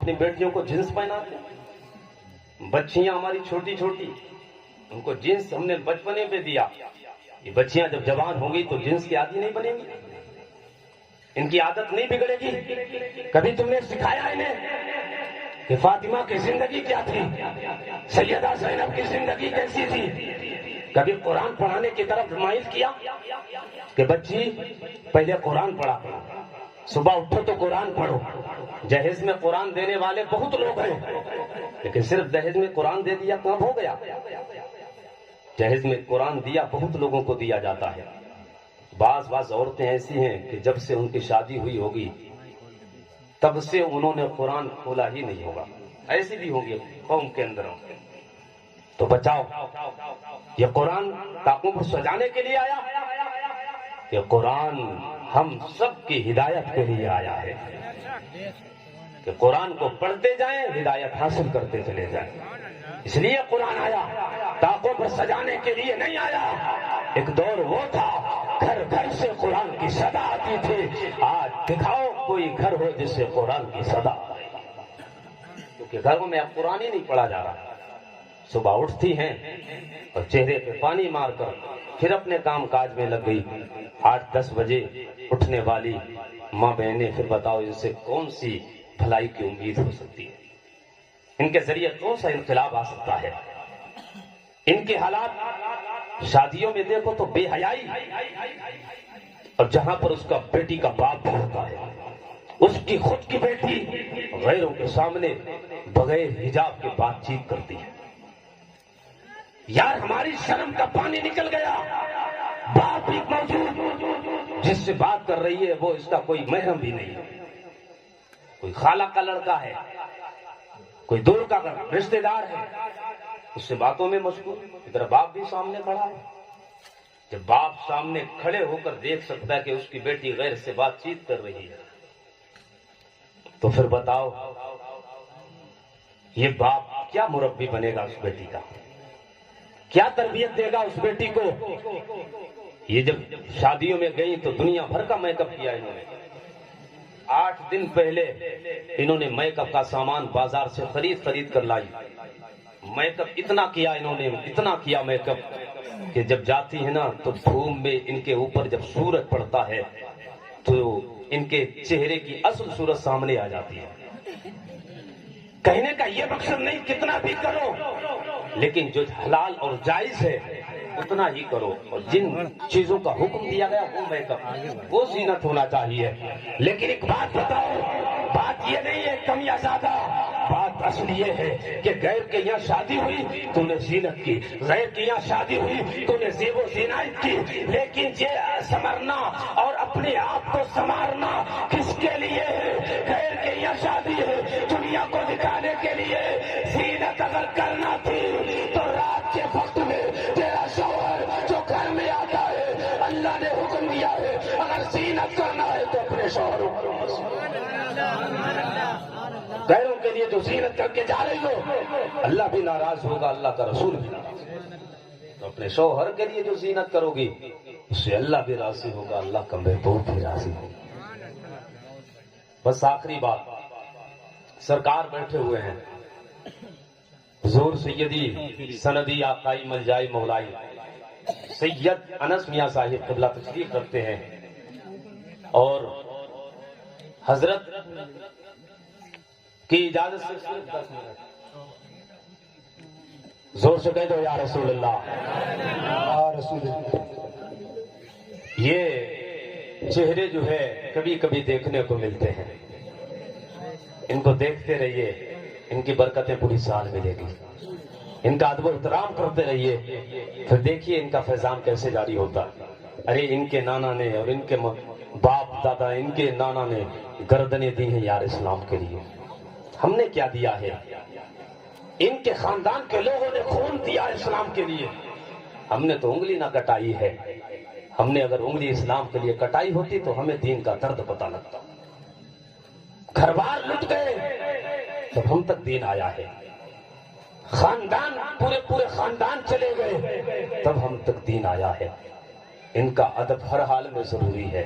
اپنی بیٹیوں کو جینس پہناتے ہیں. بچیاں ہماری چھوٹی چھوٹی, ان کو جینس ہم نے بچپنے پہ دیا. یہ بچیاں جب جوان ہوں گی تو جینس کی عادی نہیں بنیں گی, ان کی عادت نہیں بگڑے گی. کبھی تم نے سکھایا انہیں کہ فاطمہ کی زندگی کیا تھی, سیدہ زینب کی زندگی کیسی تھی؟ کبھی قرآن پڑھانے کی طرف مائل کیا کہ بچی پہلے قرآن پڑھا, صبح اٹھو تو قرآن پڑھو. جہیز میں قرآن دینے والے بہت لوگ ہیں, لیکن صرف دہیز میں قرآن دے دیا کب ہو گیا؟ جہیز میں قرآن دیا بہت لوگوں کو دیا جاتا ہے. بعض عورتیں ایسی ہیں کہ جب سے ان کی شادی ہوئی ہوگی تب سے انہوں نے قرآن کھولا ہی نہیں ہوگا. ایسی بھی ہوں گی قوم کے اندر. تو بچاؤ, یہ قرآن طاقوں کو سجانے کے لیے آیا, یہ قرآن ہم سب کی ہدایت کے لیے آیا ہے کہ قرآن کو پڑھتے جائیں, ہدایت حاصل کرتے چلے جائیں. اس لیے قرآن آیا, طاقوں پر سجانے کے لیے نہیں آیا. ایک دور وہ تھا گھر گھر سے قرآن کی صدا آتی تھی. آج دکھاؤ کوئی گھر ہو جس سے قرآن کی صدا آئے, کیونکہ گھروں میں اب قرآن ہی نہیں پڑھا جا رہا. صبح اٹھتی ہیں اور چہرے پہ پانی مار کر پھر اپنے کام کاج میں لگ گئی. 8-10 بجے اٹھنے والی ماں بہنیں, پھر بتاؤ ان سے کون سی بھلائی کی امید ہو سکتی ہے؟ ان کے ذریعے کون سا انقلاب آ سکتا ہے؟ ان کے حالات شادیوں میں دیکھو تو بے حیائی, اور جہاں پر اس کا بیٹی کا باپ بھی ہوتا ہے, اس کی خود کی بیٹی غیروں کے سامنے بغیر حجاب کے بات چیت کرتی ہے. یار ہماری شرم کا پانی نکل گیا. باپ بھی موجود, جس سے بات کر رہی ہے وہ اس کا کوئی محرم بھی نہیں ہے, کوئی خالہ کا لڑکا ہے, کوئی دور کا رشتہ دار ہے, اس سے باتوں میں مشغول. ادھر باپ بھی سامنے کھڑا ہے. جب باپ سامنے کھڑے ہو کر دیکھ سکتا ہے کہ اس کی بیٹی غیر سے بات چیت کر رہی ہے, تو پھر بتاؤ یہ باپ کیا مربی بنے گا اس بیٹی کا, کیا تربیت دے گا اس بیٹی کو؟ یہ جب شادیوں میں گئی تو دنیا بھر کا میک اپ کیا انہوں نے. 8 دن پہلے انہوں نے میک اپ کا سامان بازار سے خرید کر لائی. میک اپ اتنا کیا انہوں نے, اتنا کیا میک اپ کہ جب جاتی ہے نا تو دھوپ میں ان کے اوپر جب سورج پڑتا ہے تو ان کے چہرے کی اصل صورت سامنے آ جاتی ہے. کہنے کا یہ مقصد نہیں کتنا بھی کرو, لیکن جو حلال اور جائز ہے اتنا ہی کرو, اور جن چیزوں کا حکم دیا گیا وہ میک اپ وہ زینت ہونا چاہیے. لیکن ایک بات بتاؤ, بات یہ نہیں ہے کم یا زیادہ, بات اصل یہ ہے کہ غیر کے یہاں شادی ہوئی تو نے زینت کی, غیر کے یہاں شادی ہوئی تو نے زیب و زینت کی, لیکن یہ سنورنا اور اپنے آپ کو سنوارنا کس کے لیے ہے؟ غیر کے یہاں شادی ہے دنیا کو دکھانے کے لیے. زینت اگر کرنا تھی تو رات کے وقت میں تیرا شوہر جو گھر میں آتا ہے اللہ نے حکم دیا ہے, اگر زینت کرنا ہے تو اپنے شوہروں کو. غیروں کے لیے جو زینت کر کے جا رہی ہو اللہ بھی ناراض ہوگا, اللہ کا رسول بھی ناراض ہوگا. تو اپنے شوہر کے لیے جو زینت کرو گی اس سے اللہ بھی راضی ہوگا, اللہ کا محبوب بھی راضی ہوگا. بس آخری بات, سرکار بیٹھے ہوئے ہیں, حضور سیدی سندی آقائی ملجائی مولائی سید انس میاں صاحب قبلہ تشریف رکھتے ہیں, اور حضرت کی اجازت سے صرف 10 منٹ زور سے کہہ دو یا رسول اللہ, یا رسول اللہ. یہ چہرے جو ہے کبھی کبھی دیکھنے کو ملتے ہیں, ان کو دیکھتے رہیے, ان کی برکتیں پوری سال ملے گی. ان کا ادب و احترام کرتے رہیے, پھر دیکھیے ان کا فیضان کیسے جاری ہوتا. ارے ان کے نانا نے اور ان کے باپ دادا, ان کے نانا نے گردنیں دی ہیں یار اسلام کے لیے. ہم نے کیا دیا ہے؟ ان کے خاندان کے لوگوں نے خون دیا اسلام کے لیے. ہم نے تو انگلی نہ کٹائی ہے. ہم نے اگر انگلی اسلام کے لیے کٹائی ہوتی تو ہمیں دین کا درد پتہ لگتا. گھر بار لٹ گئے جب ہم تک دین آیا ہے, خاندان پورے خاندان چلے گئے تب ہم تک دین آیا ہے. ان کا ادب ہر حال میں ضروری ہے.